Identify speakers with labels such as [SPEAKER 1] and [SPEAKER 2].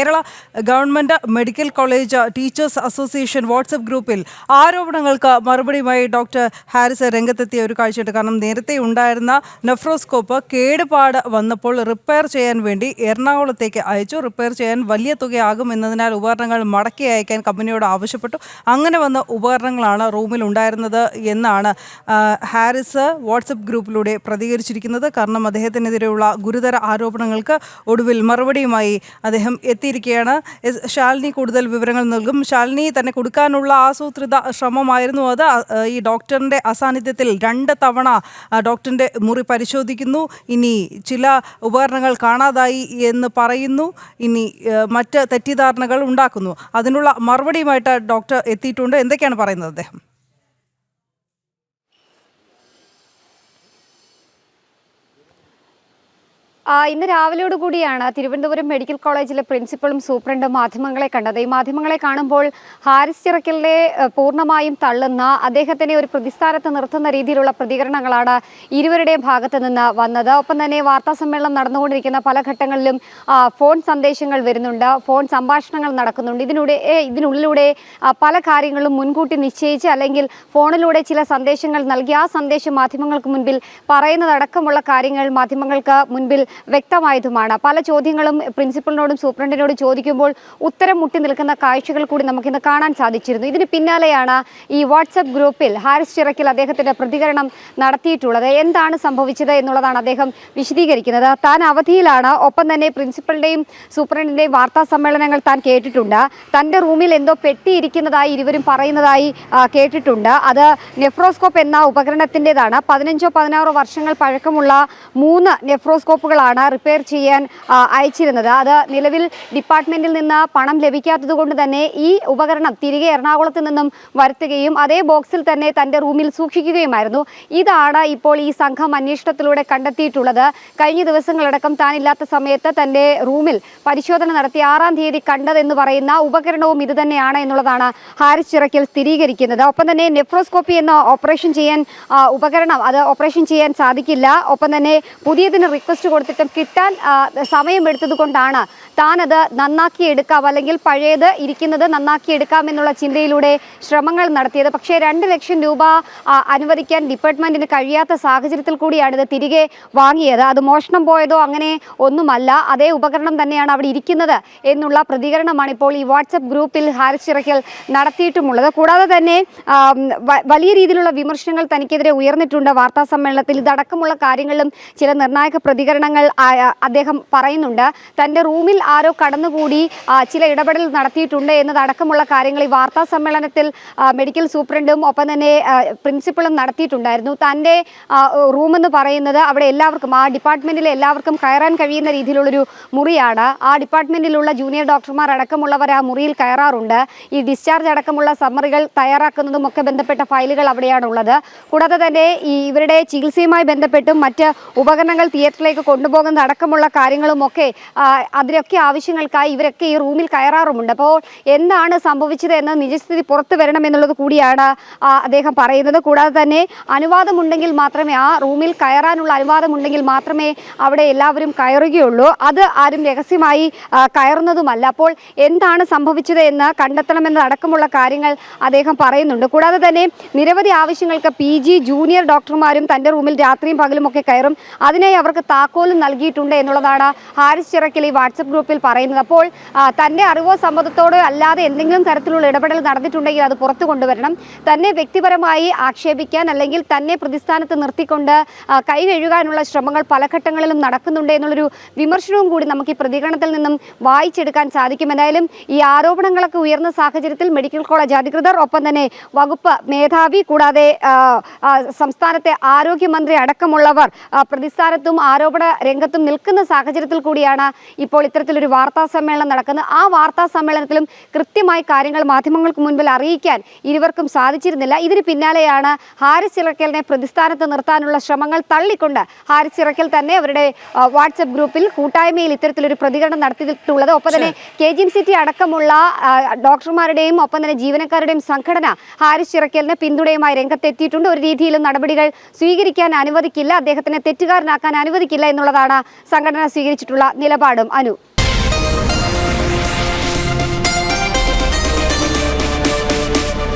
[SPEAKER 1] Kerala government medical college teachers association WhatsApp ഗ്രൂപ്പിൽ ആരോപണങ്ങൾക്ക് മറുപടിയുമായി ഡോക്ടർ ഹാരിസ് രംഗത്തെത്തിയ ഒരു കാഴ്ചയുണ്ട്. കാരണം നേരത്തെ ഉണ്ടായിരുന്ന നെഫ്രോസ്കോപ്പ് കേടുപാട് വന്നപ്പോൾ റിപ്പയർ ചെയ്യാൻ വേണ്ടി എറണാകുളത്തേക്ക് അയച്ചു. റിപ്പയർ ചെയ്യാൻ വലിയ തുകയാകും എന്നതിനാൽ ഉപകരണങ്ങൾ മടക്കി അയക്കാൻ കമ്പനിയോട് ആവശ്യപ്പെട്ടു. അങ്ങനെ വന്ന ഉപകരണങ്ങളാണ് റൂമിൽ ഉണ്ടായിരുന്നത് എന്നാണ് ഹാരിസ് വാട്സപ്പ് ഗ്രൂപ്പിലൂടെ പ്രതികരിച്ചിരിക്കുന്നത്. കാരണം അദ്ദേഹത്തിനെതിരെയുള്ള ഗുരുതര ആരോപണങ്ങൾക്ക് ഒടുവിൽ മറുപടിയുമായി അദ്ദേഹം എത്തിയിരിക്കുകയാണ്. ശാലിനി കൂടുതൽ വിവരങ്ങൾ നൽകും. ശാലിനി, തന്നെ കൊടുക്കാനുള്ള ആസൂത്രിത ശ്രമമായിരുന്നു അത്. ഈ ഡോക്ടറിൻ്റെ അസാന്നിധ്യത്തിൽ 2 തവണ ഡോക്ടറിൻ്റെ മുറി പരിശോധിക്കുന്നു. ഇനി ചില ഉപകരണങ്ങൾ കാണാതായി എന്ന് പറയുന്നു. ഇനി മറ്റ് തെറ്റിദ്ധാരണകൾ ഉണ്ടാക്കുന്നു. അതിനുള്ള മറുപടിയുമായിട്ട് ഡോക്ടർ എത്തിയിട്ടുണ്ട്. എന്തൊക്കെയാണ് പറയുന്നത് അദ്ദേഹം?
[SPEAKER 2] ഇന്ന് രാവിലെയോട് കൂടിയാണ് തിരുവനന്തപുരം മെഡിക്കൽ കോളേജിലെ പ്രിൻസിപ്പളും സൂപ്രണ്ടും മാധ്യമങ്ങളെ കണ്ടത്. ഈ മാധ്യമങ്ങളെ കാണുമ്പോൾ ഹാരിസ് ചിറക്കലിനെ പൂർണ്ണമായും തള്ളുന്ന, അദ്ദേഹത്തിനെ ഒരു പ്രതിസ്ഥാനത്ത് നിർത്തുന്ന രീതിയിലുള്ള പ്രതികരണങ്ങളാണ് ഇരുവരുടെയും ഭാഗത്ത് നിന്ന് വന്നത്. ഒപ്പം തന്നെ വാർത്താ സമ്മേളനം നടന്നുകൊണ്ടിരിക്കുന്ന പല ഘട്ടങ്ങളിലും ഫോൺ സന്ദേശങ്ങൾ വരുന്നുണ്ട്, ഫോൺ സംഭാഷണങ്ങൾ നടക്കുന്നുണ്ട്. ഇതിനുള്ളിലൂടെ പല കാര്യങ്ങളും മുൻകൂട്ടി നിശ്ചയിച്ച് അല്ലെങ്കിൽ ഫോണിലൂടെ ചില സന്ദേശങ്ങൾ നൽകി ആ സന്ദേശം മാധ്യമങ്ങൾക്ക് മുൻപിൽ പറയുന്നതടക്കമുള്ള കാര്യങ്ങൾ മാധ്യമങ്ങൾക്ക് മുൻപിൽ വ്യക്തമായതുമാണ്. പല ചോദ്യങ്ങളും പ്രിൻസിപ്പലിനോടും സൂപ്രണ്ടിനോടും ചോദിക്കുമ്പോൾ ഉത്തരം മുട്ടി നിൽക്കുന്ന കാഴ്ചകൾ കൂടി നമുക്കിന്ന് കാണാൻ സാധിച്ചിരുന്നു. ഇതിന് പിന്നാലെയാണ് ഈ വാട്സപ്പ് ഗ്രൂപ്പിൽ ഹാരിസ് ചിറക്കൽ അദ്ദേഹത്തിന്റെ പ്രതികരണം നടത്തിയിട്ടുള്ളത്. എന്താണ് സംഭവിച്ചത് എന്നുള്ളതാണ് അദ്ദേഹം വിശദീകരിക്കുന്നത്. താൻ അവധിയിലാണ്, ഒപ്പം തന്നെ പ്രിൻസിപ്പലിന്റെയും സൂപ്രണ്ടിന്റെയും വാർത്താ സമ്മേളനങ്ങൾ താൻ കേട്ടിട്ടുണ്ട്. തന്റെ റൂമിൽ എന്തോ പെട്ടിയിരിക്കുന്നതായി ഇരുവരും പറയുന്നതായി കേട്ടിട്ടുണ്ട്. അത് നെഫ്രോസ്കോപ്പ് എന്ന ഉപകരണത്തിൻ്റെതാണ്. 15-16 വർഷങ്ങൾ പഴക്കമുള്ള 3 നെഫ്രോസ്കോപ്പുകളാണ് റിപ്പയർ ചെയ്യാൻ അയച്ചിരുന്നത്. അത് നിലവിൽ ഡിപ്പാർട്ട്മെന്റിൽ നിന്ന് പണം ലഭിക്കാത്തത് കൊണ്ട് തന്നെ ഈ ഉപകരണം തിരികെ എറണാകുളത്ത് നിന്നും വരുത്തുകയും അതേ ബോക്സിൽ തന്നെ തൻ്റെ റൂമിൽ സൂക്ഷിക്കുകയുമായിരുന്നു. ഇതാണ് ഇപ്പോൾ ഈ സംഘം അന്വേഷണത്തിലൂടെ കണ്ടെത്തിയിട്ടുള്ളത്. കഴിഞ്ഞ ദിവസങ്ങളടക്കം താനില്ലാത്ത സമയത്ത് തൻ്റെ റൂമിൽ പരിശോധന നടത്തി 6-ാം തീയതി കണ്ടതെന്ന് പറയുന്ന ഉപകരണവും ഇത് തന്നെയാണ് എന്നുള്ളതാണ് ഹാരിസ് ചിറക്കൽ സ്ഥിരീകരിക്കുന്നത്. ഒപ്പം തന്നെ നെഫ്രോസ്കോപ്പി എന്ന ഓപ്പറേഷൻ ചെയ്യാൻ ഉപകരണം അത് ഓപ്പറേഷൻ ചെയ്യാൻ സാധിക്കില്ല. ഒപ്പം തന്നെ പുതിയതിന് റിക്വസ്റ്റ് കൊടുത്തിട്ടും കിട്ടാൻ സമയമെടുത്തത് കൊണ്ടാണ് താനത് നന്നാക്കിയെടുക്കാം, അല്ലെങ്കിൽ പഴയത് ഇരിക്കുന്നത് നന്നാക്കിയെടുക്കാം എന്നുള്ള ചിന്തയിലൂടെ ശ്രമങ്ങൾ നടത്തിയത്. പക്ഷേ 2 ലക്ഷം രൂപ അനുവദിക്കാൻ ഡിപ്പാർട്ട്മെന്റിന് കഴിയാത്ത സാഹചര്യത്തിൽ കൂടിയാണ് ഇത് തിരികെ വാങ്ങിയത്. അത് മോഷണം പോയതോ അങ്ങനെ ഒന്നുമല്ല, അതേ ഉപകരണം തന്നെയാണ് അവിടെ ഇരിക്കുന്നത് എന്നുള്ള പ്രതികരണമാണ് ഇപ്പോൾ ഈ വാട്സപ്പ് ഗ്രൂപ്പിൽ ഹാരിസ് ചിറക്കൽ നടത്തിയിട്ടുമുള്ളത്. കൂടാതെ തന്നെ വലിയ രീതിയിലുള്ള വിമർശനങ്ങൾ തനിക്കെതിരെ ഉയർന്നിട്ടുണ്ട് വാർത്താ സമ്മേളനത്തിൽ. ഇതടക്കമുള്ള കാര്യങ്ങളിലും ചില നിർണായക പ്രതികരണങ്ങൾ അദ്ദേഹം പറയുന്നുണ്ട്. തൻ്റെ റൂമിൽ ആരോ കടന്നുകൂടി ചില ഇടപെടൽ നടത്തിയിട്ടുണ്ട് എന്നതടക്കമുള്ള കാര്യങ്ങൾ ഈ വാർത്താ സമ്മേളനത്തിൽ മെഡിക്കൽ സൂപ്രണ്ടും ഒപ്പം തന്നെ പ്രിൻസിപ്പളും നടത്തിയിട്ടുണ്ടായിരുന്നു. തൻ്റെ റൂമെന്ന് പറയുന്നത് അവിടെ എല്ലാവർക്കും, ആ ഡിപ്പാർട്ട്മെൻറ്റിലെ എല്ലാവർക്കും കയറാൻ കഴിയുന്ന രീതിയിലുള്ളൊരു മുറിയാണ്. ആ ഡിപ്പാർട്ട്മെൻറ്റിലുള്ള ജൂനിയർ ഡോക്ടർമാർ അടക്കമുള്ളവർ ആ മുറിയിൽ കയറാറുണ്ട്. ഈ ഡിസ്ചാർജ് അടക്കമുള്ള സമ്മറികൾ തയ്യാറാക്കുന്നതും ഒക്കെ ബന്ധപ്പെട്ട ഫയലുകൾ അവിടെയാണുള്ളത്. കൂടാതെ തന്നെ ഇവരുടെ ചികിത്സയുമായി ബന്ധപ്പെട്ടും മറ്റ് ഉപകരണങ്ങൾ തിയേറ്ററിലേക്ക് കൊണ്ടുപോകുന്ന അടക്കമുള്ള കാര്യങ്ങളുമൊക്കെ അതിനൊക്കെ ആവശ്യങ്ങൾക്കായി ഇവരൊക്കെ ഈ റൂമിൽ കയറാറുമുണ്ട്. അപ്പോൾ എന്താണ് സംഭവിച്ചത് എന്ന നിജസ്ഥിതി പുറത്തു വരണം എന്നുള്ളത് കൂടിയാണ് അദ്ദേഹം പറയുന്നത്. കൂടാതെ തന്നെ അനുവാദമുണ്ടെങ്കിൽ മാത്രമേ, ആ റൂമിൽ കയറാനുള്ള അനുവാദമുണ്ടെങ്കിൽ മാത്രമേ അവിടെ എല്ലാവരും കയറുകയുള്ളൂ. അത് ആരും രഹസ്യമായി കയറുന്നതുമല്ല. അപ്പോൾ എന്താണ് സംഭവിച്ചത് എന്ന് കണ്ടെത്തണമെന്നതടക്കമുള്ള കാര്യങ്ങൾ അദ്ദേഹം പറയുന്നുണ്ട്. കൂടാതെ തന്നെ നിരവധി ആവശ്യങ്ങൾക്ക് PG ജൂനിയർ ഡോക്ടർമാരും തൻ്റെ റൂമിൽ രാത്രിയും പകലും ഒക്കെ കയറും. അതിനായി അവർക്ക് താക്കോലും നൽകിയിട്ടുണ്ട് എന്നുള്ളതാണ് ഹാരിസ് ചിറക്കൽ ഈ വാട്സപ്പ് ഗ്രൂപ്പിൽ പറയുന്നത്. അപ്പോൾ തൻ്റെ അറിവോ സമ്മതത്തോടോ അല്ലാതെ എന്തെങ്കിലും തരത്തിലുള്ള ഇടപെടൽ നടന്നിട്ടുണ്ടെങ്കിൽ അത് പുറത്തു കൊണ്ടുവരണം. തന്നെ വ്യക്തിപരമായി ആക്ഷേപിക്കാൻ അല്ലെങ്കിൽ തന്നെ പ്രതിസ്ഥാനത്ത് നിർത്തിക്കൊണ്ട് കൈ കഴുകാനുള്ള ശ്രമങ്ങൾ പല ഘട്ടങ്ങളിലും നടക്കുന്നുണ്ട് എന്നുള്ളൊരു വിമർശനവും കൂടി നമുക്ക് ഈ പ്രതികരണത്തിൽ നിന്നും വായിച്ചെടുക്കാൻ സാധിക്കും. എന്തായാലും ഈ ആരോപണങ്ങളൊക്കെ ഉയർന്ന സാഹചര്യത്തിൽ മെഡിക്കൽ കോളേജ് അധികൃതർ, ഒപ്പം തന്നെ വകുപ്പ് മേധാവി, കൂടാതെ സംസ്ഥാനത്തെ ആരോഗ്യമന്ത്രി അടക്കമുള്ളവർ പ്രതിസ്ഥാനത്തും ആരോപണ രംഗത്തും നിൽക്കുന്ന സാഹചര്യത്തിൽ കൂടിയാണ് ഇപ്പോൾ ഇത്തരത്തിലൊരു വാർത്താ സമ്മേളനം നടക്കുന്നത്. ആ വാർത്താ സമ്മേളനത്തിലും കൃത്യമായി കാര്യങ്ങൾ മാധ്യമങ്ങൾക്ക് മുൻപിൽ അറിയിക്കാൻ ഇരുവർക്കും സാധിച്ചിരുന്നില്ല. ഇതിന് പിന്നാലെയാണ് ഹാരിസ് ചിറക്കലിനെ പ്രതിസ്ഥാനത്ത് നിർത്താനുള്ള ശ്രമങ്ങൾ തള്ളിക്കൊണ്ട് ഹാരിസ് ചിറക്കൽ തന്നെ അവരുടെ വാട്സപ്പ് ഗ്രൂപ്പിൽ കൂട്ടായ്മയിൽ ഇത്തരത്തിലൊരു പ്രതികരണം നടത്തിയിട്ടുള്ളത്. ഒപ്പം തന്നെ KGMCT അടക്കമുള്ള ഡോക്ടർമാരുടെയും ഒപ്പം തന്നെ ജീവനക്കാരുടെയും സംഘടന ഹാരിസ് ചിറക്കലിന് പിന്തുണയുമായി രംഗത്തെത്തിയിട്ടുണ്ട്. ഒരു രീതിയിലും നടപടികൾ സ്വീകരിക്കാൻ അനുവദിക്കില്ല, അദ്ദേഹത്തിനെ തെറ്റുകാരനാക്കാൻ അനുവദിക്കില്ല എന്നുള്ളതാണ് സംഘടന സ്വീകരിച്ചിട്ടുള്ള നിലപാടും. അനു.